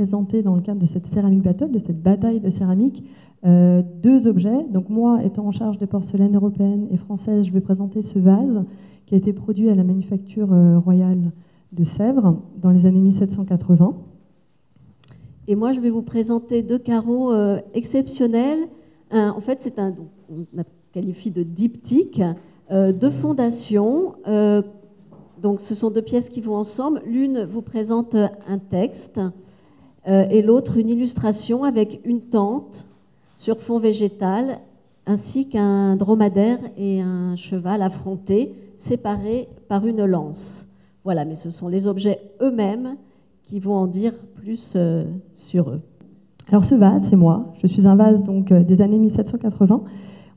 présenter dans le cadre de cette céramique battle, de cette bataille de céramique, deux objets. Donc moi, étant en charge des porcelaines européennes et françaises, je vais présenter ce vase qui a été produit à la manufacture royale de Sèvres dans les années 1780. Et moi, je vais vous présenter deux carreaux exceptionnels. En fait, c'est on qualifie de diptyque, de fondation. Donc, ce sont deux pièces qui vont ensemble. L'une vous présente un texte et l'autre une illustration avec une tente sur fond végétal, ainsi qu'un dromadaire et un cheval affrontés, séparés par une lance. Voilà, mais ce sont les objets eux-mêmes qui vont en dire plus sur eux. Alors ce vase, c'est moi. Je suis un vase donc, des années 1780.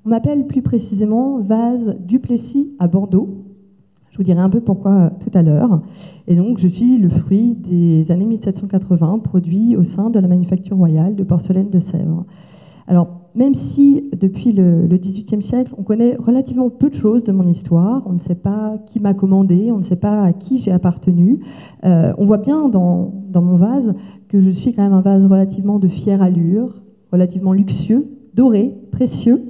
On m'appelle plus précisément vase Duplessis à Bordeaux. Je vous dirai un peu pourquoi tout à l'heure. Et donc, je suis le fruit des années 1780, produit au sein de la manufacture royale de porcelaine de Sèvres. Alors, même si depuis le XVIIIe siècle, on connaît relativement peu de choses de mon histoire, on ne sait pas qui m'a commandé, on ne sait pas à qui j'ai appartenu, on voit bien dans mon vase que je suis quand même un vase relativement de fière allure, relativement luxueux, doré, précieux.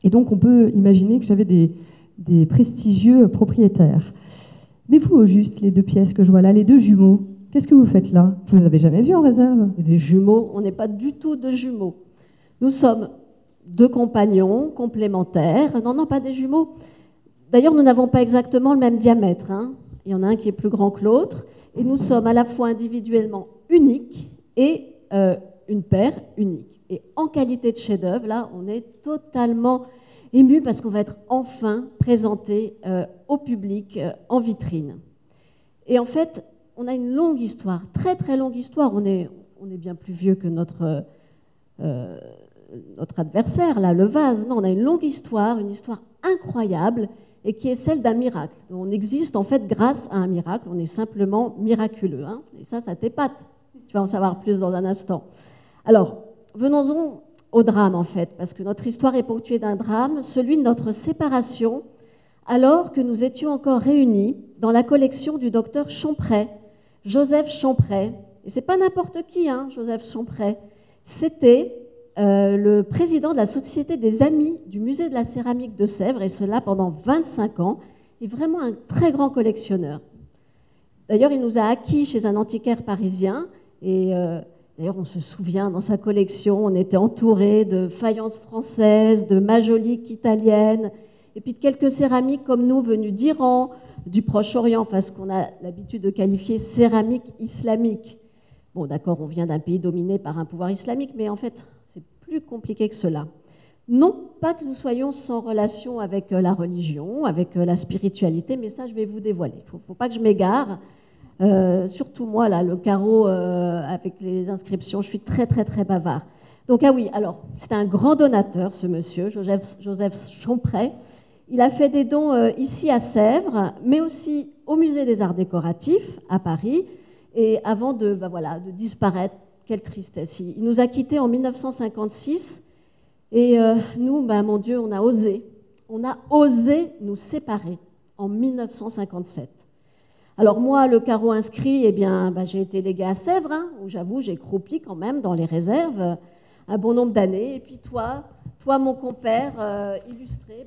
Et donc, on peut imaginer que j'avais des prestigieux propriétaires. Mais vous, au juste, les deux pièces que je vois là, les deux jumeaux, qu'est-ce que vous faites là? Je ne vous avais jamais vu en réserve. Des jumeaux, on n'est pas du tout de jumeaux. Nous sommes deux compagnons complémentaires. Non, pas des jumeaux. D'ailleurs, nous n'avons pas exactement le même diamètre. Hein. Il y en a un qui est plus grand que l'autre. Et nous sommes à la fois individuellement uniques et une paire unique. Et en qualité de chef-d'œuvre, là, on est totalement ému parce qu'on va être enfin présenté au public en vitrine. Et en fait, on a une longue histoire, très très longue histoire. On est bien plus vieux que notre adversaire, là, le vase. Non, on a une longue histoire, une histoire incroyable, et qui est celle d'un miracle. On existe en fait grâce à un miracle, on est simplement miraculeux. Hein, et ça t'épate. Tu vas en savoir plus dans un instant. Alors, venons-en au drame en fait, parce que notre histoire est ponctuée d'un drame, celui de notre séparation, alors que nous étions encore réunis dans la collection du docteur Champrey, Joseph Champrey. Et c'est pas n'importe qui, hein, Joseph Champrey. C'était le président de la Société des Amis du Musée de la Céramique de Sèvres, et cela pendant 25 ans, et vraiment un très grand collectionneur. D'ailleurs, il nous a acquis chez un antiquaire parisien, et d'ailleurs, on se souvient, dans sa collection, on était entouré de faïences françaises, de majoliques italiennes, et puis de quelques céramiques comme nous, venues d'Iran, du Proche-Orient, enfin ce qu'on a l'habitude de qualifier céramique islamique. Bon, d'accord, on vient d'un pays dominé par un pouvoir islamique, mais en fait, c'est plus compliqué que cela. Non pas que nous soyons sans relation avec la religion, avec la spiritualité, mais ça, je vais vous dévoiler. Il ne faut pas que je m'égare. Surtout moi, là, le carreau avec les inscriptions, je suis très, très, très bavard. Donc, ah oui, alors, c'est un grand donateur, ce monsieur, Joseph Champrey. Il a fait des dons ici à Sèvres, mais aussi au Musée des Arts Décoratifs, à Paris, et avant de disparaître. Quelle tristesse. Il nous a quittés en 1956, et nous, mon Dieu, on a osé nous séparer en 1957. Alors moi, le carreau inscrit, j'ai été légué à Sèvres, hein, où j'avoue, j'ai croupi quand même dans les réserves un bon nombre d'années. Et puis toi, mon compère illustré,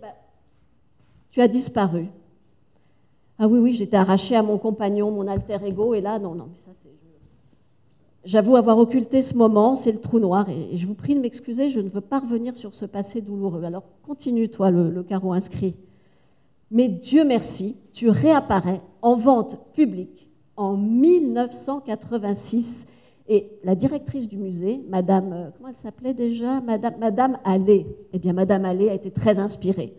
tu as disparu. Ah oui, j'étais arrachée à mon compagnon, mon alter ego, et là, non, mais ça c'est... J'avoue avoir occulté ce moment, c'est le trou noir, et je vous prie de m'excuser, je ne veux pas revenir sur ce passé douloureux. Alors continue, toi, le carreau inscrit. Mais Dieu merci, tu réapparais en vente publique en 1986. Et la directrice du musée, Madame, comment elle s'appelait déjà? Madame Allais. Eh bien, Madame Allais a été très inspirée.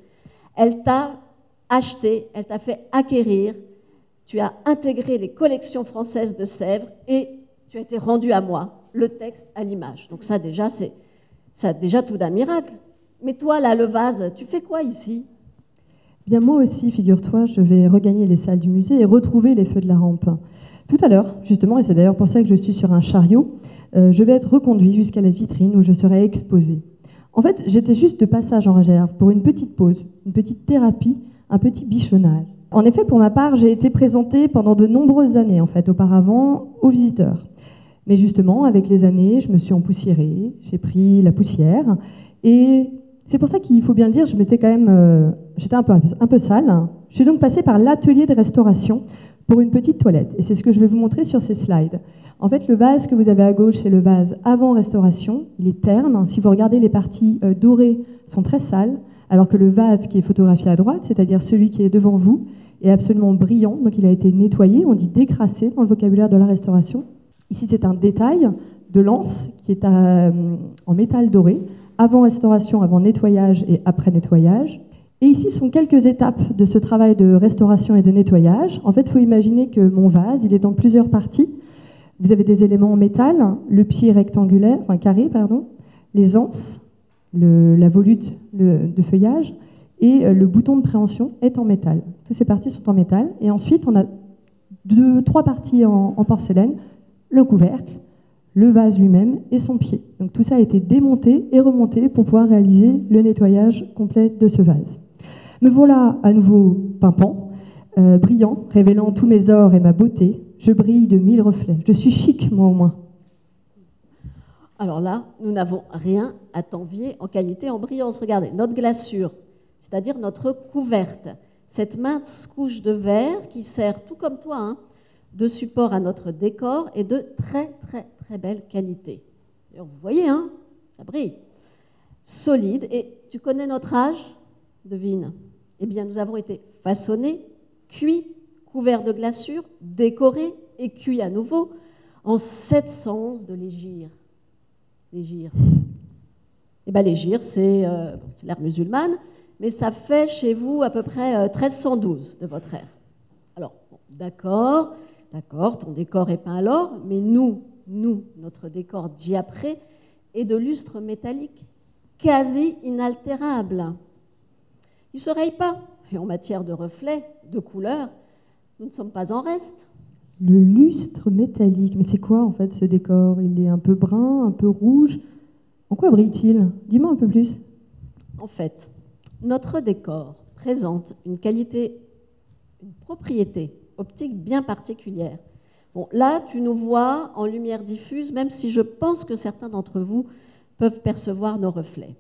Elle t'a acheté, elle t'a fait acquérir, tu as intégré les collections françaises de Sèvres et tu as été rendu à moi, le texte à l'image. Donc ça déjà tout d'un miracle. Mais toi, là, le vase, tu fais quoi ici? Bien, moi aussi, figure-toi, je vais regagner les salles du musée et retrouver les feux de la rampe. Tout à l'heure, justement, et c'est d'ailleurs pour ça que je suis sur un chariot, je vais être reconduit jusqu'à la vitrine où je serai exposé. En fait, j'étais juste de passage en réserve pour une petite pause, une petite thérapie, un petit bichonnage. En effet, pour ma part, j'ai été présentée pendant de nombreuses années, en fait, auparavant, aux visiteurs. Mais justement, avec les années, je me suis empoussiérée, j'ai pris la poussière. Et c'est pour ça qu'il faut bien le dire, j'étais un peu sale. Je suis donc passée par l'atelier de restauration pour une petite toilette. Et c'est ce que je vais vous montrer sur ces slides. En fait, le vase que vous avez à gauche, c'est le vase avant restauration. Il est terne. Si vous regardez, les parties dorées sont très sales, alors que le vase qui est photographié à droite, c'est-à-dire celui qui est devant vous, est absolument brillant. Donc il a été nettoyé, on dit décrassé dans le vocabulaire de la restauration. Ici, c'est un détail de l'anse qui est en métal doré, avant restauration, avant nettoyage et après nettoyage. Et ici sont quelques étapes de ce travail de restauration et de nettoyage. En fait, il faut imaginer que mon vase, il est dans plusieurs parties. Vous avez des éléments en métal, le pied rectangulaire, enfin carré, pardon, les anses, la volute de feuillage et le bouton de préhension est en métal. Toutes ces parties sont en métal. Et ensuite, on a trois parties en porcelaine, le couvercle, le vase lui-même et son pied. Donc tout ça a été démonté et remonté pour pouvoir réaliser le nettoyage complet de ce vase. Me voilà à nouveau pimpant, brillant, révélant tous mes ors et ma beauté. Je brille de 1000 reflets. Je suis chic, moi au moins. Alors là, nous n'avons rien à t'envier en qualité, en brillance. Regardez, notre glaçure, c'est-à-dire notre couverte, cette mince couche de verre qui sert, tout comme toi, hein, de support à notre décor et de très, très, très belle qualité. Vous voyez, hein, ça brille. Solide. Et tu connais notre âge? Devine. Eh bien, nous avons été façonnés, cuits, couverts de glaçure, décorés et cuits à nouveau en 711 de légire. Légire. Eh bien, légire, c'est l'ère musulmane, mais ça fait chez vous à peu près 1312 de votre ère. Alors, bon, d'accord, ton décor est peint à l'or, mais notre décor diapré est de lustre métallique quasi inaltérable. Il ne se raye pas, et en matière de reflets, de couleurs, nous ne sommes pas en reste. Le lustre métallique, mais c'est quoi en fait ce décor? Il est un peu brun, un peu rouge. En quoi brille-t-il? Dis-moi un peu plus. En fait, notre décor présente une qualité, une propriété optique bien particulière. Bon, là, tu nous vois en lumière diffuse, même si je pense que certains d'entre vous peuvent percevoir nos reflets.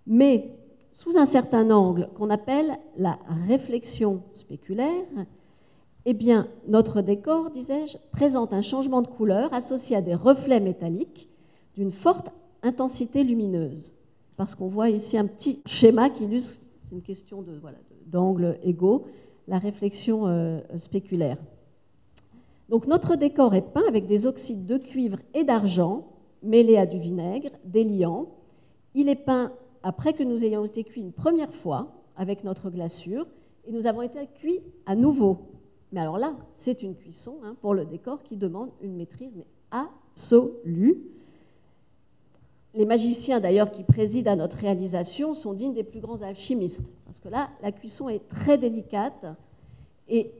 Mais sous un certain angle qu'on appelle la réflexion spéculaire, eh bien, notre décor, disais-je, présente un changement de couleur associé à des reflets métalliques d'une forte intensité lumineuse. Parce qu'on voit ici un petit schéma qui illustre, c'est une question d'angle égaux, la réflexion spéculaire. Donc notre décor est peint avec des oxydes de cuivre et d'argent mêlés à du vinaigre, des liants. Il est peint après que nous ayons été cuits une première fois avec notre glaçure et nous avons été cuits à nouveau. Mais alors là, c'est une cuisson pour le décor qui demande une maîtrise mais absolue. Les magiciens d'ailleurs qui président à notre réalisation sont dignes des plus grands alchimistes parce que là, la cuisson est très délicate et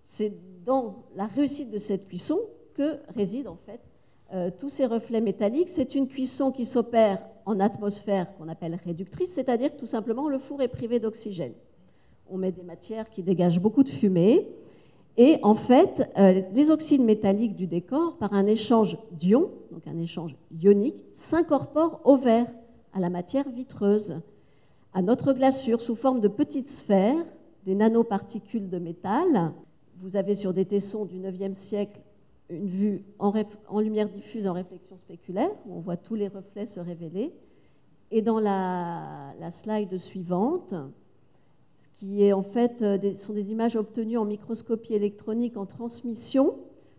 c'est dans la réussite de cette cuisson que résident en fait tous ces reflets métalliques. C'est une cuisson qui s'opère en atmosphère qu'on appelle réductrice, c'est-à-dire que tout simplement le four est privé d'oxygène. On met des matières qui dégagent beaucoup de fumée et en fait les oxydes métalliques du décor, par un échange d'ions, donc un échange ionique, s'incorporent au verre, à la matière vitreuse, à notre glaçure sous forme de petites sphères, des nanoparticules de métal. Vous avez sur des tessons du IXe siècle une vue en lumière diffuse en réflexion spéculaire, où on voit tous les reflets se révéler. Et dans la slide suivante, ce qui est en fait sont des images obtenues en microscopie électronique en transmission.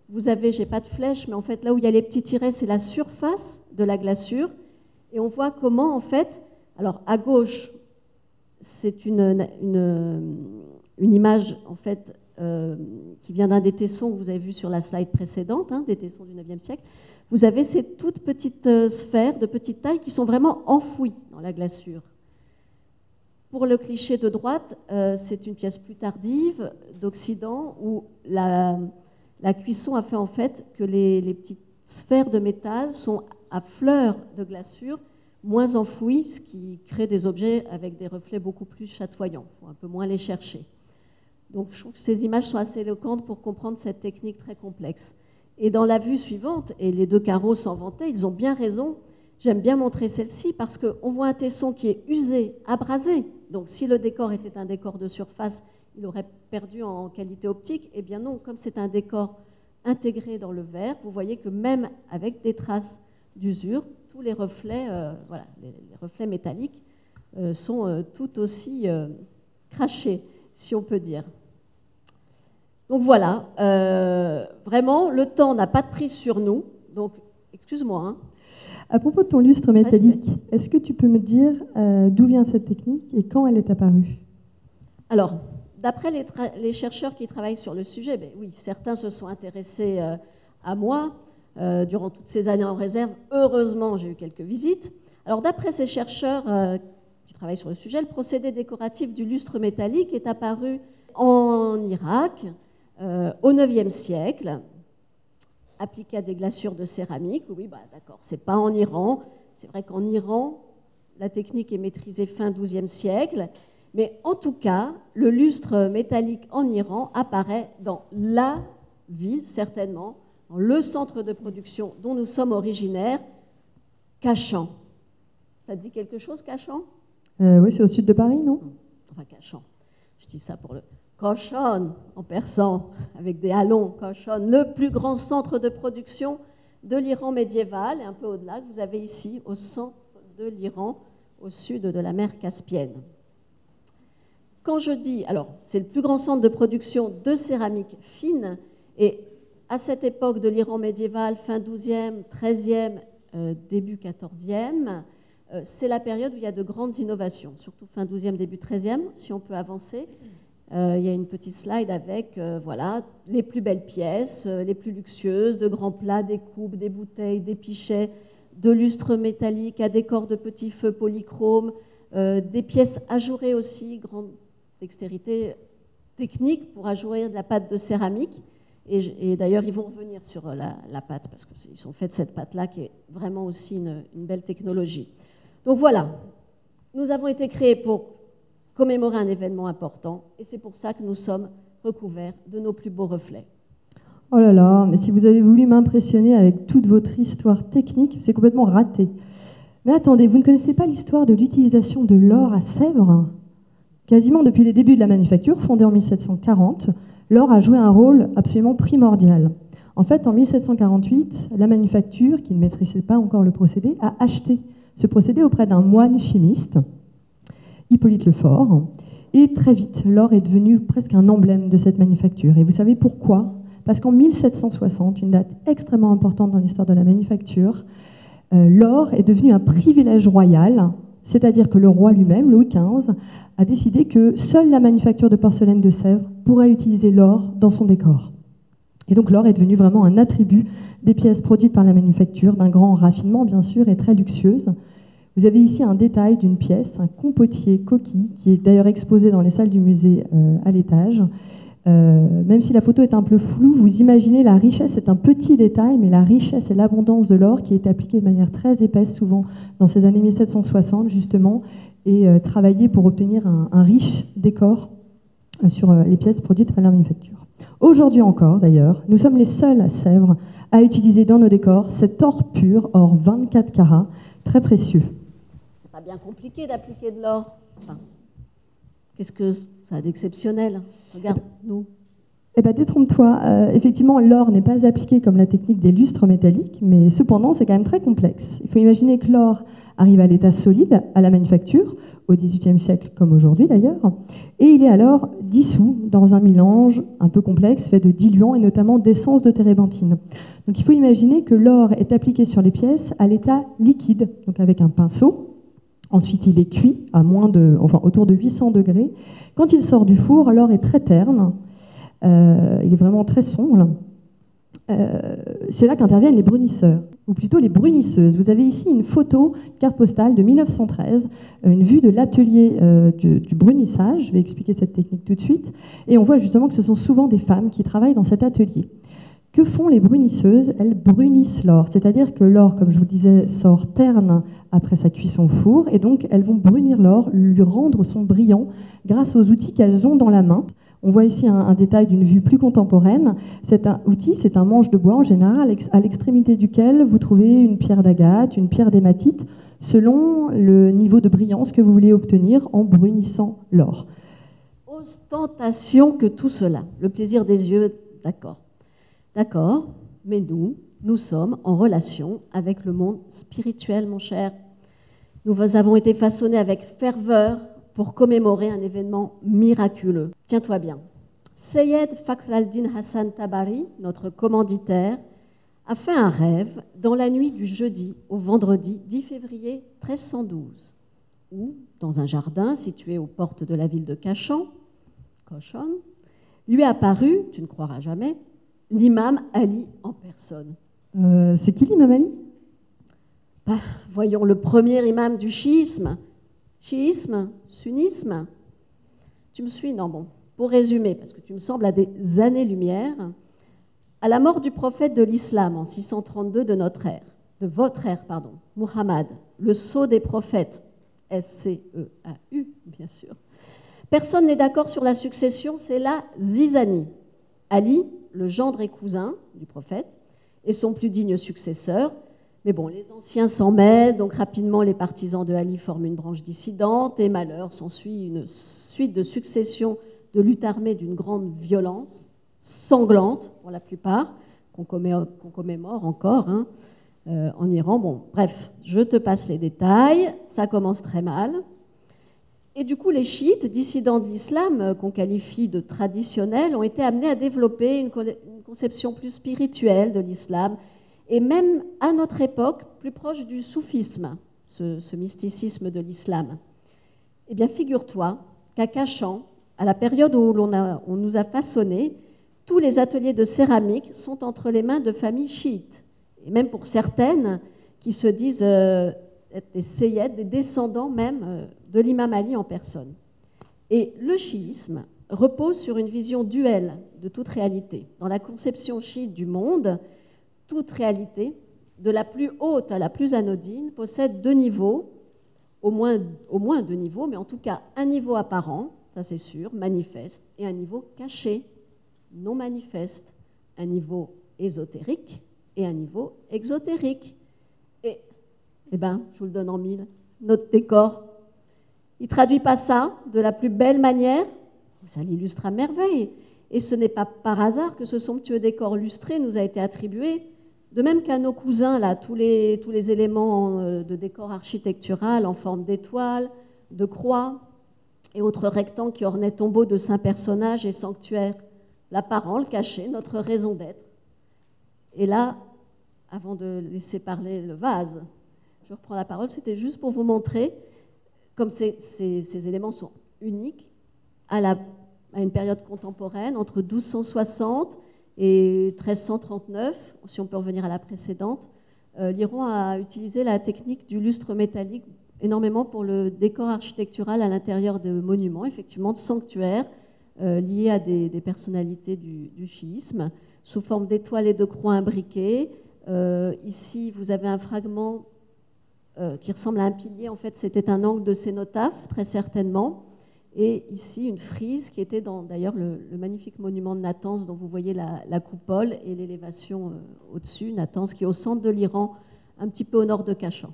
Vous avez, j'ai pas de flèche, mais en fait là où il y a les petits tirets, c'est la surface de la glaçure. Et on voit comment en fait, alors à gauche, c'est une image en fait qui vient d'un des tessons que vous avez vu sur la slide précédente, des tessons du IXe siècle. Vous avez ces toutes petites sphères de petite taille qui sont vraiment enfouies dans la glaçure. Pour le cliché de droite, c'est une pièce plus tardive d'Occident où la cuisson a fait en fait que les petites sphères de métal sont à fleur de glaçure, moins enfouies, ce qui crée des objets avec des reflets beaucoup plus chatoyants. Il faut un peu moins les chercher. Donc je trouve que ces images sont assez éloquentes pour comprendre cette technique très complexe. Et dans la vue suivante, et les deux carreaux s'en vantaient, ils ont bien raison, j'aime bien montrer celle-ci parce qu'on voit un tesson qui est usé, abrasé. Donc si le décor était un décor de surface, il aurait perdu en qualité optique. Eh bien non, comme c'est un décor intégré dans le verre, vous voyez que même avec des traces d'usure, tous les reflets, voilà, les reflets métalliques sont tout aussi crachés, si on peut dire. Donc voilà, vraiment, le temps n'a pas de prise sur nous. Donc, excuse-moi. Hein. À propos de ton lustre métallique, est-ce que tu peux me dire d'où vient cette technique et quand elle est apparue? Alors, d'après les chercheurs qui travaillent sur le sujet, ben oui, certains se sont intéressés à moi durant toutes ces années en réserve. Heureusement, j'ai eu quelques visites. Alors, d'après ces chercheurs qui travaillent sur le sujet, le procédé décoratif du lustre métallique est apparu en Irak au IXe siècle, appliqué à des glaçures de céramique. Oui, bah, d'accord, c'est pas en Iran. C'est vrai qu'en Iran, la technique est maîtrisée fin XIIe siècle. Mais en tout cas, le lustre métallique en Iran apparaît dans la ville, certainement, dans le centre de production dont nous sommes originaires, Cachan. Ça te dit quelque chose, Cachan? Oui, c'est au sud de Paris, non? Enfin, Cachan. Je dis ça pour le... Kashan, en persan, avec des halons, Kashan, le plus grand centre de production de l'Iran médiéval, et un peu au-delà, que vous avez ici, au centre de l'Iran, au sud de la mer Caspienne. Quand je dis, alors, c'est le plus grand centre de production de céramique fine, et à cette époque de l'Iran médiéval, fin XIIe, XIIIe, début XIVe, c'est la période où il y a de grandes innovations, surtout fin XIIe, début XIIIe, si on peut avancer. Il y a une petite slide avec voilà, les plus belles pièces, les plus luxueuses, de grands plats, des coupes, des bouteilles, des pichets, de lustres métalliques à décor de petits feux polychromes, des pièces ajourées aussi, grande dextérité technique pour ajourer de la pâte de céramique. Et d'ailleurs, ils vont revenir sur la pâte parce qu'ils ont fait de cette pâte-là qui est vraiment aussi une belle technologie. Donc voilà, nous avons été créés pour commémorer un événement important, et c'est pour ça que nous sommes recouverts de nos plus beaux reflets. Oh là là, mais si vous avez voulu m'impressionner avec toute votre histoire technique, c'est complètement raté. Mais attendez, vous ne connaissez pas l'histoire de l'utilisation de l'or à Sèvres? Quasiment depuis les débuts de la manufacture, fondée en 1740, l'or a joué un rôle absolument primordial. En fait, en 1748, la manufacture, qui ne maîtrisait pas encore le procédé, a acheté ce procédé auprès d'un moine chimiste, Hippolyte Lefort, et très vite, l'or est devenu presque un emblème de cette manufacture. Et vous savez pourquoi? Parce qu'en 1760, une date extrêmement importante dans l'histoire de la manufacture, l'or est devenu un privilège royal, c'est-à-dire que le roi lui-même, Louis XV, a décidé que seule la manufacture de porcelaine de Sèvres pourrait utiliser l'or dans son décor. Et donc l'or est devenu vraiment un attribut des pièces produites par la manufacture, d'un grand raffinement bien sûr et très luxueuse. Vous avez ici un détail d'une pièce, un compotier coquille, qui est d'ailleurs exposé dans les salles du musée à l'étage. Même si la photo est un peu floue, vous imaginez la richesse, c'est un petit détail, mais la richesse et l'abondance de l'or qui est appliquée de manière très épaisse, souvent dans ces années 1760 justement, et travaillée pour obtenir un riche décor sur les pièces produites par la manufacture. Aujourd'hui encore, d'ailleurs, nous sommes les seuls à Sèvres à utiliser dans nos décors cet or pur, or 24 carats, très précieux. C'est pas bien compliqué d'appliquer de l'or. Enfin, qu'est-ce que ça a d'exceptionnel? Regarde, nous. Eh bien, détrompe-toi. Effectivement, l'or n'est pas appliqué comme la technique des lustres métalliques, mais cependant, c'est quand même très complexe. Il faut imaginer que l'or arrive à l'état solide à la manufacture, au XVIIIe siècle comme aujourd'hui d'ailleurs, et il est alors dissous dans un mélange un peu complexe fait de diluants et notamment d'essence de térébenthine. Donc il faut imaginer que l'or est appliqué sur les pièces à l'état liquide, donc avec un pinceau. Ensuite, il est cuit à autour de 800 degrés. Quand il sort du four, l'or est très terne, il est vraiment très sombre. C'est là qu'interviennent les brunisseurs, ou plutôt les brunisseuses. Vous avez ici une photo, carte postale de 1913, une vue de l'atelier du brunissage. Je vais expliquer cette technique tout de suite. Et on voit justement que ce sont souvent des femmes qui travaillent dans cet atelier. Que font les brunisseuses? Elles brunissent l'or, c'est-à-dire que l'or, comme je vous le disais, sort terne après sa cuisson au four, et donc elles vont brunir l'or, lui rendre son brillant grâce aux outils qu'elles ont dans la main. On voit ici un détail d'une vue plus contemporaine. Cet outil, c'est un manche de bois en général, à l'extrémité duquel vous trouvez une pierre d'agate, une pierre d'hématite, selon le niveau de brillance que vous voulez obtenir en brunissant l'or. Ostentation que tout cela, le plaisir des yeux, d'accord. D'accord, mais nous sommes en relation avec le monde spirituel, mon cher. Nous avons été façonnés avec ferveur pour commémorer un événement miraculeux. Tiens-toi bien. Seyed Fakhr-al-Din Hassan Tabari, notre commanditaire, a fait un rêve dans la nuit du jeudi au vendredi 10 février 1312, où, dans un jardin situé aux portes de la ville de Cachan, lui est apparu, tu ne croiras jamais, l'imam Ali en personne. C'est qui l'imam Ali? Voyons, le premier imam du chiisme. Chiisme, sunnisme. Tu me suis? Non, bon. Pour résumer, parce que tu me sembles à des années-lumière, à la mort du prophète de l'islam en 632 de votre ère, Muhammad, le sceau des prophètes, S-C-E-A-U, bien sûr. Personne n'est d'accord sur la succession, c'est la zizanie. Ali, le gendre et cousin du prophète, et son plus digne successeur. Mais bon, les anciens s'en mêlent, donc rapidement les partisans de Ali forment une branche dissidente, et malheur, s'ensuit une suite de successions de luttes armées d'une grande violence, sanglante pour la plupart, qu'on commémore encore en Iran. Bon, bref, je te passe les détails, ça commence très mal. Et du coup, les chiites, dissidents de l'islam, qu'on qualifie de traditionnels, ont été amenés à développer une conception plus spirituelle de l'islam, et même à notre époque, plus proche du soufisme, ce mysticisme de l'islam. Eh bien, figure-toi qu'à Cachan, à la période où on nous a façonnés, tous les ateliers de céramique sont entre les mains de familles chiites, et même pour certaines qui se disent être des seyyids, des descendants même de l'imam Ali en personne. Et le chiisme repose sur une vision duelle de toute réalité. Dans la conception chiite du monde, toute réalité, de la plus haute à la plus anodine, possède deux niveaux, au moins deux niveaux, mais en tout cas un niveau apparent, ça c'est sûr, manifeste, et un niveau caché, non manifeste, un niveau ésotérique et un niveau exotérique. Et, je vous le donne en mille, notre décor, il ne traduit pas ça de la plus belle manière, ça l'illustre à merveille. Et ce n'est pas par hasard que ce somptueux décor lustré nous a été attribué, de même qu'à nos cousins, là, tous les éléments de décor architectural en forme d'étoiles, de croix et autres rectangles qui ornaient tombeaux de saints personnages et sanctuaires. L'apparent, le caché, notre raison d'être. Et là, avant de laisser parler le vase, je reprends la parole, c'était juste pour vous montrer, comme ces éléments sont uniques, à une période contemporaine, entre 1260 et 1339, si on peut revenir à la précédente, l'Iran a utilisé la technique du lustre métallique énormément pour le décor architectural à l'intérieur de monuments, effectivement de sanctuaires liés à des personnalités du chiisme, sous forme d'étoiles et de croix imbriquées. Ici, vous avez un fragment qui ressemble à un pilier. En fait, c'était un angle de cénotaphe, très certainement. Et ici, une frise qui était dans, d'ailleurs, le magnifique monument de Natanz, dont vous voyez la coupole et l'élévation au-dessus. Natanz, qui est au centre de l'Iran, un petit peu au nord de Cachan.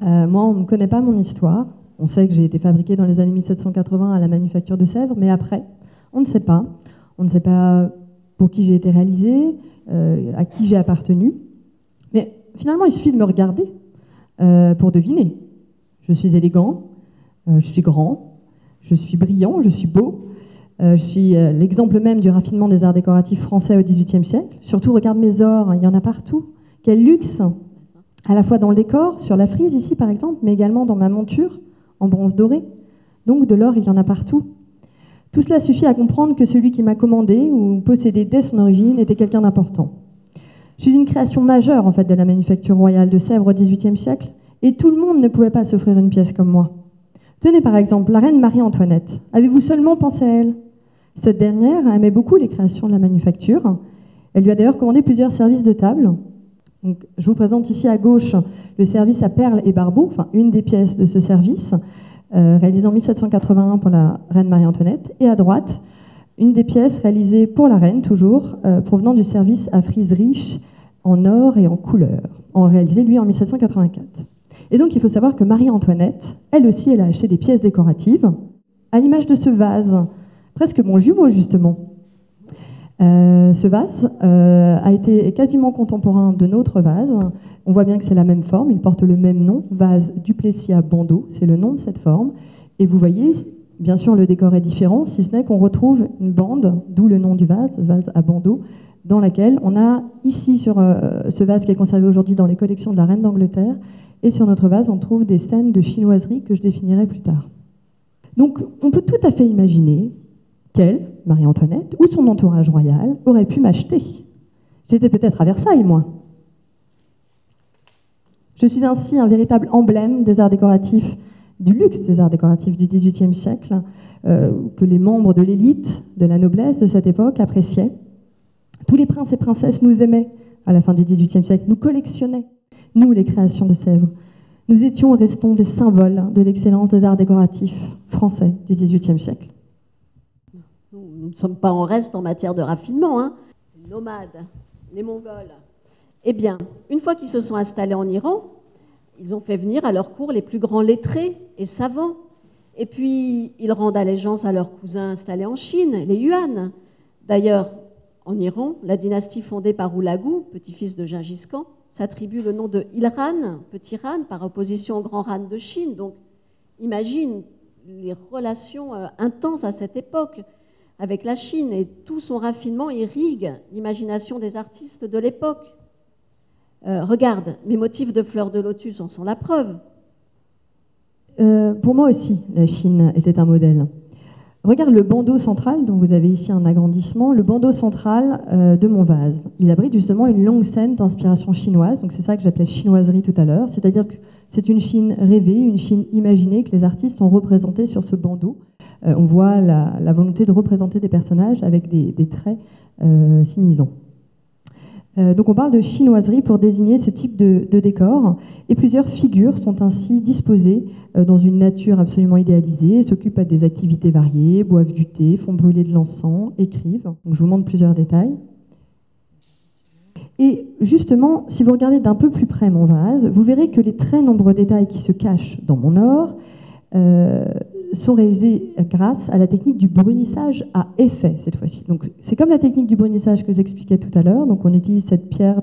Moi, on ne connaît pas mon histoire. On sait que j'ai été fabriquée dans les années 1780 à la manufacture de Sèvres, mais après, on ne sait pas. On ne sait pas pour qui j'ai été réalisée, à qui j'ai appartenu. Mais finalement, il suffit de me regarder pour deviner. Je suis élégant, je suis grand, je suis brillant, je suis beau. Je suis l'exemple même du raffinement des arts décoratifs français au XVIIIe siècle. Surtout, regarde mes ors, il y en a partout. Quel luxe! À la fois dans le décor, sur la frise ici par exemple, mais également dans ma monture en bronze doré. Donc de l'or, il y en a partout. Tout cela suffit à comprendre que celui qui m'a commandé ou possédé dès son origine était quelqu'un d'important. Je suis une création majeure en fait de la manufacture royale de Sèvres au XVIIIe siècle, et tout le monde ne pouvait pas s'offrir une pièce comme moi. Tenez par exemple la reine Marie-Antoinette. Avez-vous seulement pensé à elle? Cette dernière aimait beaucoup les créations de la manufacture, Elle lui a d'ailleurs commandé plusieurs services de table. Donc, je vous présente ici à gauche le service à perles et barbeaux, enfin une des pièces de ce service, réalisé en 1781 pour la reine Marie-Antoinette, et à droite, une des pièces réalisées pour la reine, toujours, provenant du service à frise riche en or et en couleur, réalisé, lui, en 1784. Et donc, il faut savoir que Marie-Antoinette, elle aussi, elle a acheté des pièces décoratives, à l'image de ce vase, presque mon jumeau, justement. Ce vase a été quasiment contemporain de notre vase. On voit bien que c'est la même forme, il porte le même nom, vase Duplessis à bandeau, c'est le nom de cette forme. Et vous voyez, bien sûr, le décor est différent, si ce n'est qu'on retrouve une bande, d'où le nom du vase, vase à bandeau, dans laquelle on a ici, sur ce vase qui est conservé aujourd'hui dans les collections de la reine d'Angleterre, et sur notre vase, on trouve des scènes de chinoiserie que je définirai plus tard. Donc, on peut tout à fait imaginer qu'elle, Marie-Antoinette, ou son entourage royal, aurait pu m'acheter. J'étais peut-être à Versailles, moi. Je suis ainsi un véritable emblème des arts décoratifs, du luxe des arts décoratifs du XVIIIe siècle, que les membres de l'élite, de la noblesse de cette époque appréciaient. Tous les princes et princesses nous aimaient à la fin du XVIIIe siècle, nous collectionnaient, nous, les créations de Sèvres. Nous étions et restons des symboles de l'excellence des arts décoratifs français du XVIIIe siècle. Nous ne sommes pas en reste en matière de raffinement, hein. Les nomades, les Mongols. Eh bien, une fois qu'ils se sont installés en Iran, ils ont fait venir à leur cour les plus grands lettrés et savants. Et puis, ils rendent allégeance à leurs cousins installés en Chine, les Yuan. D'ailleurs, en Iran, la dynastie fondée par Hulagu, petit-fils de Gengis Khan, s'attribue le nom de Ilran, petit Ran, par opposition au grand Ran de Chine. Donc, imagine les relations intenses à cette époque avec la Chine, et tout son raffinement irrigue l'imagination des artistes de l'époque. Regarde, mes motifs de fleurs de lotus en sont la preuve. Pour moi aussi, la Chine était un modèle. Regarde le bandeau central, dont vous avez ici un agrandissement, le bandeau central de mon vase. Il abrite justement une longue scène d'inspiration chinoise, donc c'est ça que j'appelais chinoiserie tout à l'heure, c'est-à-dire que c'est une Chine rêvée, une Chine imaginée que les artistes ont représentée sur ce bandeau. On voit la volonté de représenter des personnages avec des traits sinisants. Donc on parle de chinoiserie pour désigner ce type de décor, et plusieurs figures sont ainsi disposées dans une nature absolument idéalisée, s'occupent à des activités variées, boivent du thé, font brûler de l'encens, écrivent. Donc je vous montre plusieurs détails. Et justement, si vous regardez d'un peu plus près mon vase, vous verrez que les très nombreux détails qui se cachent dans mon or sont réalisés grâce à la technique du brunissage à effet, cette fois-ci. Donc, c'est comme la technique du brunissage que j'expliquais tout à l'heure. Donc, on utilise cette pierre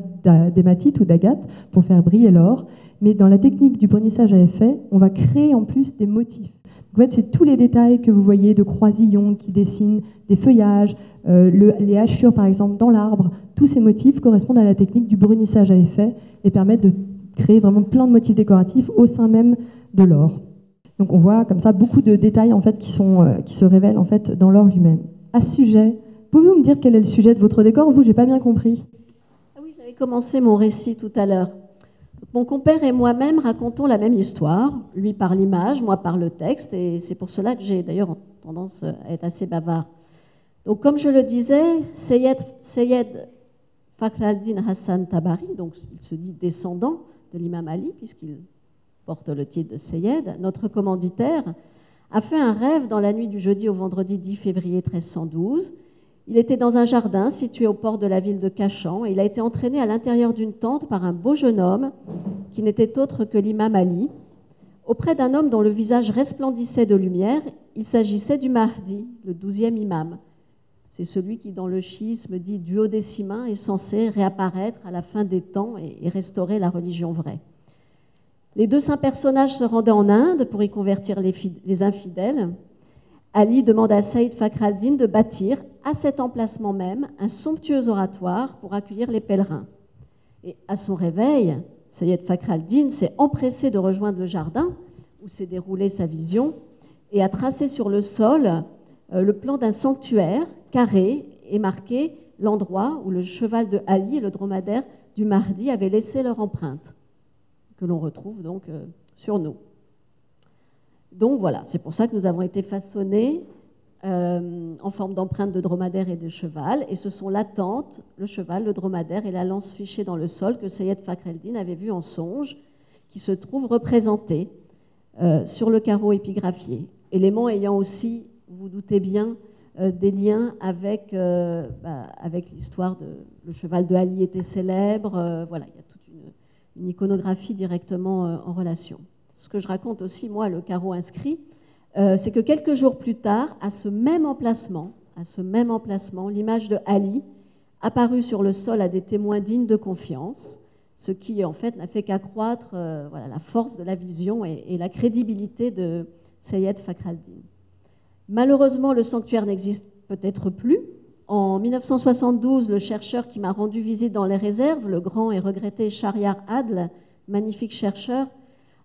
d'hématite ou d'agate pour faire briller l'or. Mais dans la technique du brunissage à effet, on va créer en plus des motifs. En fait, c'est tous les détails que vous voyez de croisillons qui dessinent des feuillages, les hachures, par exemple, dans l'arbre. Tous ces motifs correspondent à la technique du brunissage à effet et permettent de créer vraiment plein de motifs décoratifs au sein même de l'or. Donc on voit comme ça beaucoup de détails en fait, qui se révèlent en fait, dans l'or lui-même. À ce sujet, pouvez-vous me dire quel est le sujet de votre décor? Vous, j'ai pas bien compris. Ah oui, j'avais commencé mon récit tout à l'heure. Mon compère et moi-même racontons la même histoire, lui par l'image, moi par le texte, et c'est pour cela que j'ai d'ailleurs tendance à être assez bavard. Donc comme je le disais, Seyed Fakhr al-Din Hassan Tabari, donc il se dit descendant de l'imam Ali, puisqu'il porte le titre de Seyed, notre commanditaire, a fait un rêve dans la nuit du jeudi au vendredi 10 février 1312. Il était dans un jardin situé au port de la ville de Cachan et il a été entraîné à l'intérieur d'une tente par un beau jeune homme qui n'était autre que l'imam Ali. Auprès d'un homme dont le visage resplendissait de lumière, il s'agissait du Mahdi, le 12e imam. C'est celui qui, dans le chiisme dit duodécimain, est censé réapparaître à la fin des temps et restaurer la religion vraie. Les deux saints personnages se rendaient en Inde pour y convertir les infidèles. Ali demande à Saïd Fakhr al-Din de bâtir, à cet emplacement même, un somptueux oratoire pour accueillir les pèlerins. Et à son réveil, Saïd Fakhr al-Din s'est empressé de rejoindre le jardin où s'est déroulée sa vision et a tracé sur le sol le plan d'un sanctuaire carré et marqué l'endroit où le cheval de Ali et le dromadaire du Mahdi avaient laissé leur empreinte, que l'on retrouve donc sur nous. Donc voilà, c'est pour ça que nous avons été façonnés en forme d'empreinte de dromadaire et de cheval, et ce sont la tente, le cheval, le dromadaire et la lance fichée dans le sol que Seyed Fakhreddin avait vu en songe, qui se trouvent représentés sur le carreau épigraphié. Élément ayant aussi, vous vous doutez bien, des liens avec l'histoire de... Le cheval de Ali était célèbre, voilà, il y a toute une iconographie directement en relation. Ce que je raconte aussi, moi, le carreau inscrit, c'est que quelques jours plus tard, à ce même emplacement, l'image de Ali apparut sur le sol à des témoins dignes de confiance, ce qui en fait n'a fait qu'accroître la force de la vision et la crédibilité de Seyed Fakhreddin. Malheureusement, le sanctuaire n'existe peut-être plus. En 1972, le chercheur qui m'a rendu visite dans les réserves, le grand et regretté Shahriar Adl, magnifique chercheur,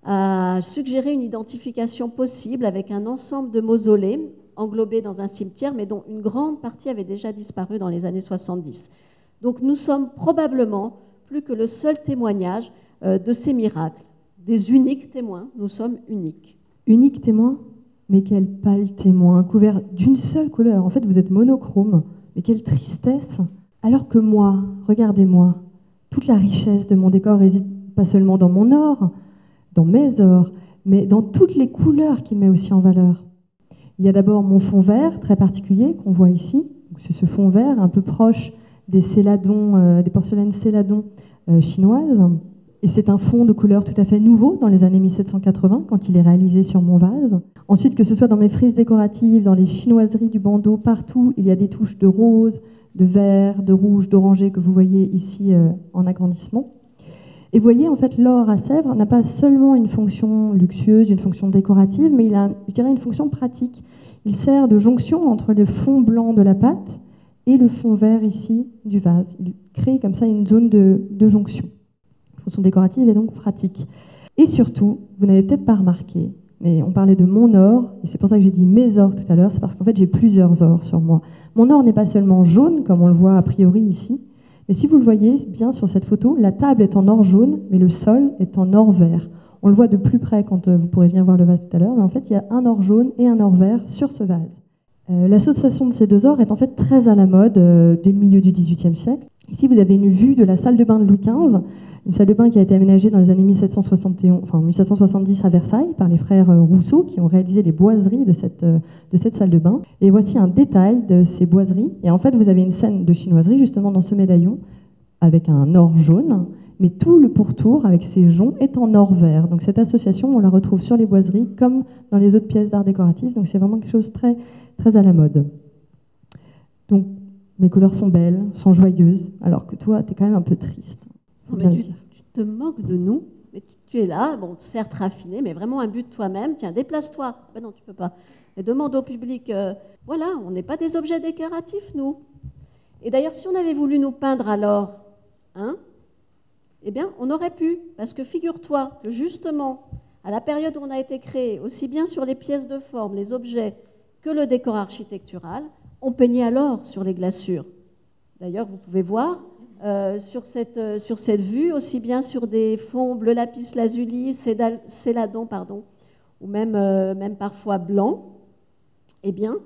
a suggéré une identification possible avec un ensemble de mausolées englobés dans un cimetière, mais dont une grande partie avait déjà disparu dans les années 70. Donc nous sommes probablement plus que le seul témoignage de ces miracles, des uniques témoins. Nous sommes uniques. Unique témoin? Mais quel pâle témoin, couvert d'une seule couleur. En fait, vous êtes monochrome. Mais quelle tristesse! Alors que moi, regardez-moi, toute la richesse de mon décor réside pas seulement dans mon or, dans mes ors, mais dans toutes les couleurs qu'il met aussi en valeur. Il y a d'abord mon fond vert, très particulier, qu'on voit ici. C'est ce fond vert un peu proche des céladons, des porcelaines céladons chinoises. Et c'est un fond de couleur tout à fait nouveau dans les années 1780, quand il est réalisé sur mon vase. Ensuite, que ce soit dans mes frises décoratives, dans les chinoiseries du bandeau, partout, il y a des touches de rose, de vert, de rouge, d'orangé que vous voyez ici en agrandissement. Et vous voyez, en fait, l'or à Sèvres n'a pas seulement une fonction luxueuse, une fonction décorative, mais il a, je dirais, une fonction pratique. Il sert de jonction entre le fond blanc de la pâte et le fond vert ici du vase. Il crée comme ça une zone de jonction. Fonction décorative et donc pratique. Et surtout, vous n'avez peut-être pas remarqué, mais on parlait de mon or, et c'est pour ça que j'ai dit mes ors tout à l'heure, c'est parce qu'en fait j'ai plusieurs ors sur moi. Mon or n'est pas seulement jaune, comme on le voit a priori ici, mais si vous le voyez bien sur cette photo, la table est en or jaune, mais le sol est en or vert. On le voit de plus près quand vous pourrez bien voir le vase tout à l'heure, mais en fait il y a un or jaune et un or vert sur ce vase. L'association de ces deux ors est en fait très à la mode dès le milieu du XVIIIe siècle. Ici vous avez une vue de la salle de bain de Louis XV, une salle de bain qui a été aménagée dans les années 1770 à Versailles par les frères Rousseau qui ont réalisé les boiseries de cette salle de bain. Et voici un détail de ces boiseries. Et en fait, vous avez une scène de chinoiserie justement dans ce médaillon avec un or jaune, mais tout le pourtour avec ces joncs est en or vert. Donc cette association, on la retrouve sur les boiseries comme dans les autres pièces d'art décoratif. Donc c'est vraiment quelque chose de très, très à la mode. Donc mes couleurs sont belles, sont joyeuses, alors que toi, tu es quand même un peu triste. Mais tu te moques de nous, mais tu es là, bon, certes raffiné, mais vraiment un but de toi-même. Tiens, déplace-toi. Ben non, tu peux pas. Et demande au public, voilà, on n'est pas des objets décoratifs, nous. Et d'ailleurs, si on avait voulu nous peindre alors, hein, eh bien, on aurait pu. Parce que figure-toi que justement, à la période où on a été créé, aussi bien sur les pièces de forme, les objets, que le décor architectural, on peignait alors sur les glaçures. D'ailleurs, vous pouvez voir, sur cette vue, aussi bien sur des fonds bleu lapis lazuli, céladon, pardon, ou même parfois blanc, eh bien,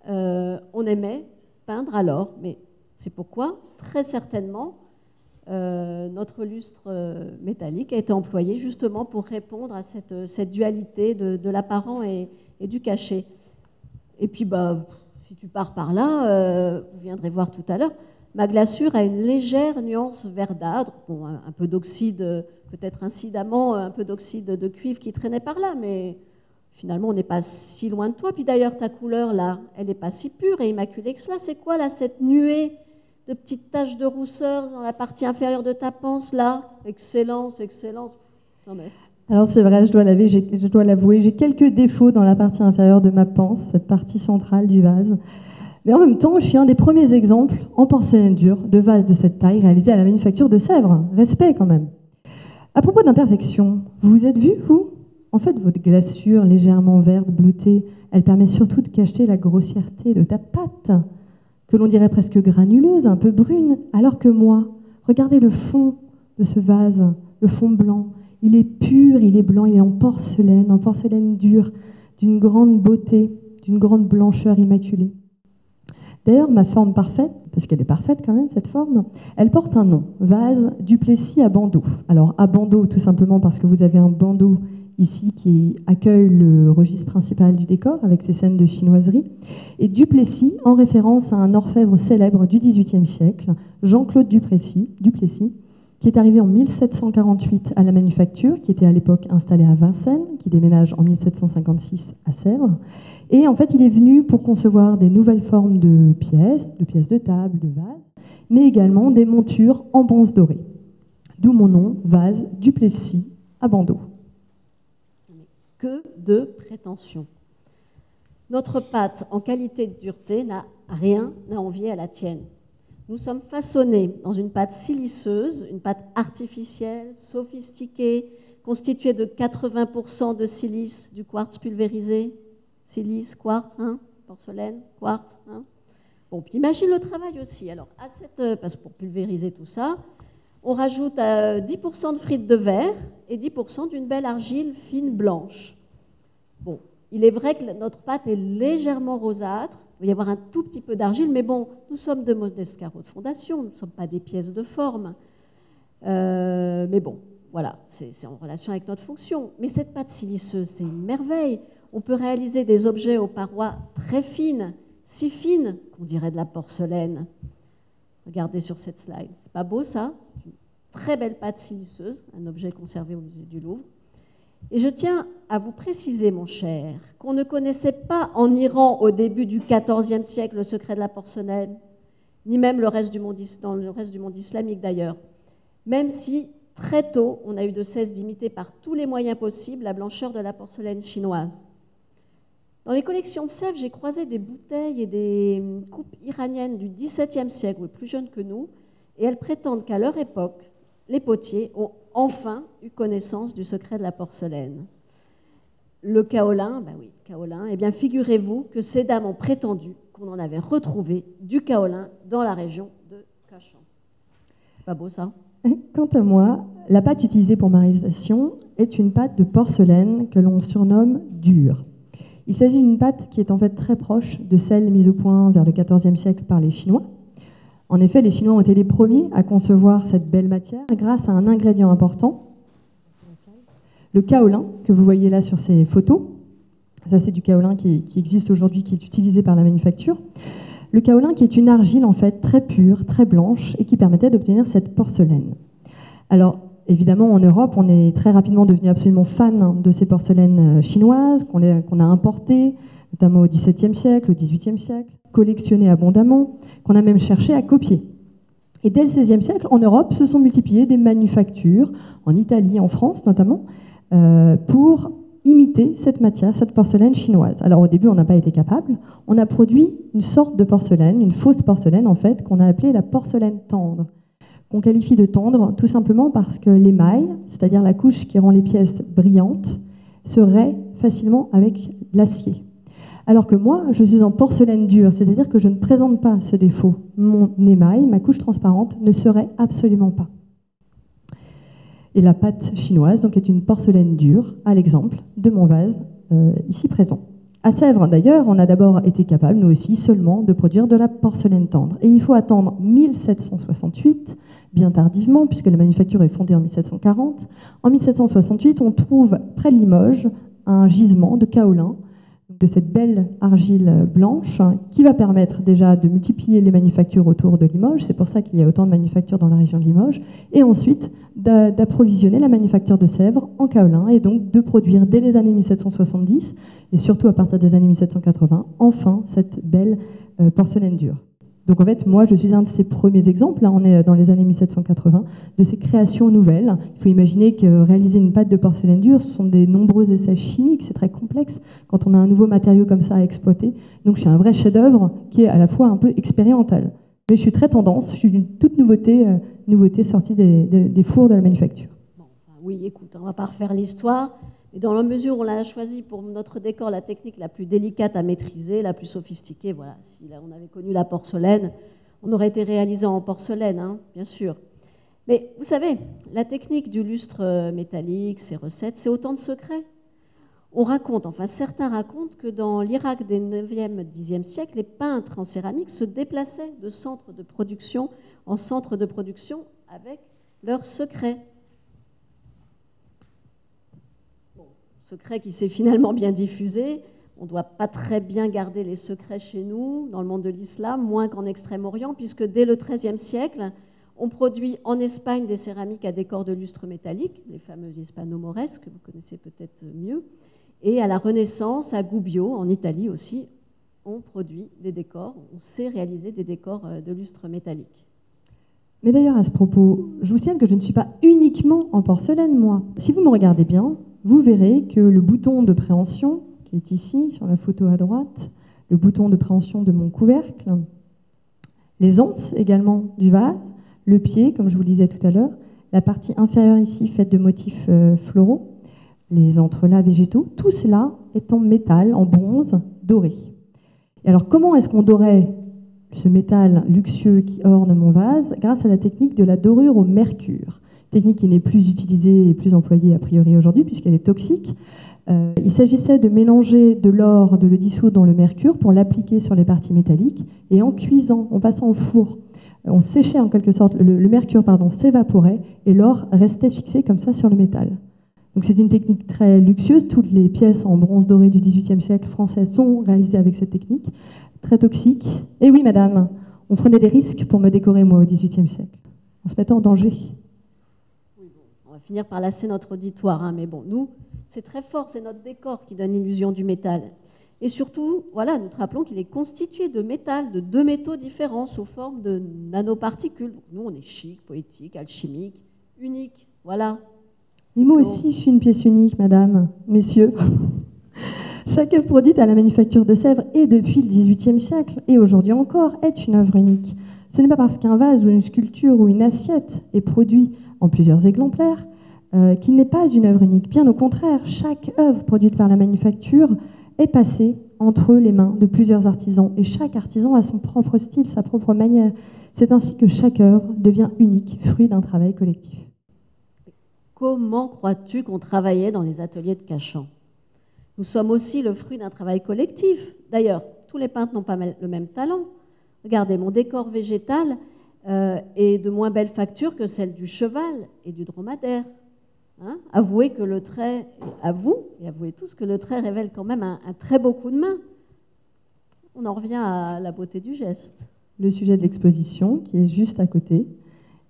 on aimait peindre alors. Mais c'est pourquoi, très certainement, notre lustre métallique a été employé justement pour répondre à cette dualité de l'apparent et du caché. Et puis, bah, si tu pars par là, vous viendrez voir tout à l'heure, ma glaçure a une légère nuance verdâtre, bon, un peu d'oxyde, peut-être incidemment, un peu d'oxyde de cuivre qui traînait par là, mais finalement, on n'est pas si loin de toi. Puis d'ailleurs, ta couleur, là, elle n'est pas si pure et immaculée que cela. C'est quoi, là, cette nuée de petites taches de rousseur dans la partie inférieure de ta panse, là? Excellence, excellence. Non, mais... Alors, c'est vrai, je dois l'avouer, j'ai quelques défauts dans la partie inférieure de ma panse, cette partie centrale du vase. Mais en même temps, je suis un des premiers exemples en porcelaine dure de vase de cette taille réalisé à la manufacture de Sèvres. Respect quand même. À propos d'imperfection, vous vous êtes vu, vous? En fait, votre glaçure légèrement verte, bleutée, elle permet surtout de cacher la grossièreté de ta pâte, que l'on dirait presque granuleuse, un peu brune, alors que moi, regardez le fond de ce vase, le fond blanc. Il est pur, il est blanc, il est en porcelaine dure, d'une grande beauté, d'une grande blancheur immaculée. D'ailleurs, ma forme parfaite, parce qu'elle est parfaite quand même, cette forme, elle porte un nom, vase Duplessis à bandeau. Alors, à bandeau, tout simplement parce que vous avez un bandeau ici qui accueille le registre principal du décor, avec ses scènes de chinoiserie, et Duplessis, en référence à un orfèvre célèbre du XVIIIe siècle, Jean-Claude Duplessis, qui est arrivé en 1748 à la manufacture, qui était à l'époque installée à Vincennes, qui déménage en 1756 à Sèvres. Et en fait, il est venu pour concevoir des nouvelles formes de pièces de table, de vases, mais également des montures en bronze doré. D'où mon nom, vase Duplessis à bandeau. Que de prétention. Notre pâte en qualité de dureté n'a rien à envier à la tienne. Nous sommes façonnés dans une pâte siliceuse, une pâte artificielle, sophistiquée, constituée de 80% de silice, du quartz pulvérisé. Silice, quartz, hein, porcelaine, quartz. Hein. Bon, puis imagine le travail aussi. Alors, parce que pour pulvériser tout ça, on rajoute 10% de frites de verre et 10% d'une belle argile fine blanche. Bon, il est vrai que notre pâte est légèrement rosâtre. Il va y avoir un tout petit peu d'argile, mais bon, nous sommes de modestes carreaux de fondation, nous ne sommes pas des pièces de forme. Mais bon, voilà, c'est en relation avec notre fonction. Mais cette pâte siliceuse, c'est une merveille. On peut réaliser des objets aux parois très fines, si fines qu'on dirait de la porcelaine. Regardez sur cette slide. C'est pas beau ça? C'est une très belle pâte siliceuse, un objet conservé au musée du Louvre. Et je tiens à vous préciser, mon cher, qu'on ne connaissait pas en Iran au début du XIVe siècle le secret de la porcelaine, ni même dans le reste du monde islamique d'ailleurs, même si très tôt on a eu de cesse d'imiter par tous les moyens possibles la blancheur de la porcelaine chinoise. Dans les collections de Sèvres, j'ai croisé des bouteilles et des coupes iraniennes du XVIIe siècle, plus jeunes que nous, et elles prétendent qu'à leur époque, les potiers ont enfin eu connaissance du secret de la porcelaine. Le kaolin, eh bien figurez-vous que ces dames ont prétendu qu'on en avait retrouvé du kaolin dans la région de Cachan. Pas beau ça? Quant à moi, la pâte utilisée pour ma réalisation est une pâte de porcelaine que l'on surnomme dure. Il s'agit d'une pâte qui est en fait très proche de celle mise au point vers le XIVe siècle par les Chinois. En effet, les Chinois ont été les premiers à concevoir cette belle matière grâce à un ingrédient important, le kaolin, que vous voyez là sur ces photos. Ça, c'est du kaolin qui existe aujourd'hui, qui est utilisé par la manufacture. Le kaolin qui est une argile en fait très pure, très blanche et qui permettait d'obtenir cette porcelaine. Alors, évidemment, en Europe, on est très rapidement devenu absolument fan de ces porcelaines chinoises qu'on a importées, notamment au XVIIe siècle, au XVIIIe siècle, collectionnées abondamment, qu'on a même cherché à copier. Et dès le XVIe siècle, en Europe, se sont multipliées des manufactures, en Italie, en France notamment, pour imiter cette matière, cette porcelaine chinoise. Alors au début, on n'a pas été capable. On a produit une sorte de porcelaine, une fausse porcelaine en fait, qu'on a appelée la porcelaine tendre, qu'on qualifie de tendre tout simplement parce que l'émail, c'est-à-dire la couche qui rend les pièces brillantes, se raie facilement avec l'acier. Alors que moi, je suis en porcelaine dure, c'est-à-dire que je ne présente pas ce défaut. Mon émail, ma couche transparente, ne se raie absolument pas. Et la pâte chinoise donc, est une porcelaine dure, à l'exemple de mon vase ici présent. À Sèvres, d'ailleurs, on a d'abord été capable, nous aussi, seulement de produire de la porcelaine tendre. Et il faut attendre 1768, bien tardivement, puisque la manufacture est fondée en 1740. En 1768, on trouve près de Limoges un gisement de kaolin, de cette belle argile blanche, qui va permettre déjà de multiplier les manufactures autour de Limoges. C'est pour ça qu'il y a autant de manufactures dans la région de Limoges. Et ensuite, d'approvisionner la manufacture de Sèvres en kaolin, et donc de produire dès les années 1770, et surtout à partir des années 1780, enfin cette belle porcelaine dure. Donc en fait, moi, je suis un de ces premiers exemples, là on est dans les années 1780, de ces créations nouvelles. Il faut imaginer que réaliser une pâte de porcelaine dure, ce sont des nombreux essais chimiques, c'est très complexe quand on a un nouveau matériau comme ça à exploiter. Donc c'est un vrai chef-d'œuvre qui est à la fois un peu expérimental. Mais je suis très tendance, je suis une toute nouveauté sortie des fours de la manufacture. Bon, oui, écoute, on ne va pas refaire l'histoire. Et dans la mesure où on a choisi pour notre décor la technique la plus délicate à maîtriser, la plus sophistiquée, voilà, si là, on avait connu la porcelaine, on aurait été réalisé en porcelaine, hein, bien sûr. Mais vous savez, la technique du lustre métallique, ses recettes, c'est autant de secrets. On raconte, enfin certains racontent que dans l'Irak des 9e, 10e siècles, les peintres en céramique se déplaçaient de centre de production en centre de production avec leurs secrets. Bon, secret qui s'est finalement bien diffusé. On ne doit pas très bien garder les secrets chez nous, dans le monde de l'islam, moins qu'en Extrême-Orient, puisque dès le XIIIe siècle, on produit en Espagne des céramiques à décor de lustre métallique, les fameux hispano-mauresques, que vous connaissez peut-être mieux. Et à la Renaissance, à Gubbio, en Italie aussi, on produit des décors, on sait réaliser des décors de lustre métallique. Mais d'ailleurs, à ce propos, je vous signale que je ne suis pas uniquement en porcelaine, moi. Si vous me regardez bien, vous verrez que le bouton de préhension, qui est ici, sur la photo à droite, le bouton de préhension de mon couvercle, les anses également du vase, le pied, comme je vous le disais tout à l'heure, la partie inférieure ici faite de motifs floraux, les entrelacs végétaux, tout cela est en métal, en bronze, doré. Et alors, comment est-ce qu'on dorait ce métal luxueux qui orne mon vase? Grâce à la technique de la dorure au mercure, technique qui n'est plus utilisée et plus employée a priori aujourd'hui puisqu'elle est toxique. Il s'agissait de mélanger de l'or, de le dissoudre dans le mercure pour l'appliquer sur les parties métalliques et en cuisant, en passant au four, on séchait en quelque sorte, le mercure s'évaporait et l'or restait fixé comme ça sur le métal. Donc c'est une technique très luxueuse. Toutes les pièces en bronze doré du XVIIIe siècle français sont réalisées avec cette technique, très toxique. Et oui, madame, on prenait des risques pour me décorer, moi, au XVIIIe siècle, en se mettant en danger. Oui, bon, on va finir par lasser notre auditoire, hein, mais bon, nous, c'est très fort, c'est notre décor qui donne l'illusion du métal. Et surtout, voilà, nous te rappelons qu'il est constitué de métal, de deux métaux différents sous forme de nanoparticules. Donc, nous, on est chic, poétique, alchimique, unique, voilà. Et moi aussi, je suis une pièce unique, madame, messieurs. Chaque œuvre produite à la manufacture de Sèvres, et depuis le XVIIIe siècle, et aujourd'hui encore, est une œuvre unique. Ce n'est pas parce qu'un vase ou une sculpture ou une assiette est produit en plusieurs exemplaires qu'il n'est pas une œuvre unique. Bien au contraire, chaque œuvre produite par la manufacture est passée entre les mains de plusieurs artisans, et chaque artisan a son propre style, sa propre manière. C'est ainsi que chaque œuvre devient unique, fruit d'un travail collectif. Comment crois-tu qu'on travaillait dans les ateliers de Cachan? Nous sommes aussi le fruit d'un travail collectif. D'ailleurs, tous les peintres n'ont pas le même talent. Regardez, mon décor végétal est de moins belle facture que celle du cheval et du dromadaire. Hein? Avouez que le trait, avouez tous que le trait révèle quand même un très beau coup de main. On en revient à la beauté du geste. Le sujet de l'exposition qui est juste à côté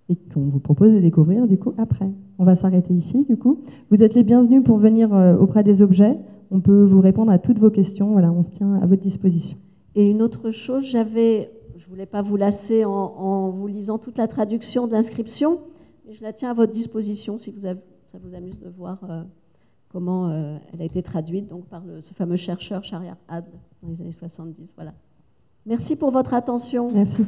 et qu'on vous propose de découvrir du coup après. On va s'arrêter ici du coup. Vous êtes les bienvenus pour venir auprès des objets. On peut vous répondre à toutes vos questions. Voilà, on se tient à votre disposition. Et une autre chose, je ne voulais pas vous lasser en vous lisant toute la traduction de l'inscription, mais je la tiens à votre disposition si ça vous amuse de voir comment elle a été traduite donc, par ce fameux chercheur Shahriar Adl dans les années 70. Voilà. Merci pour votre attention. Merci.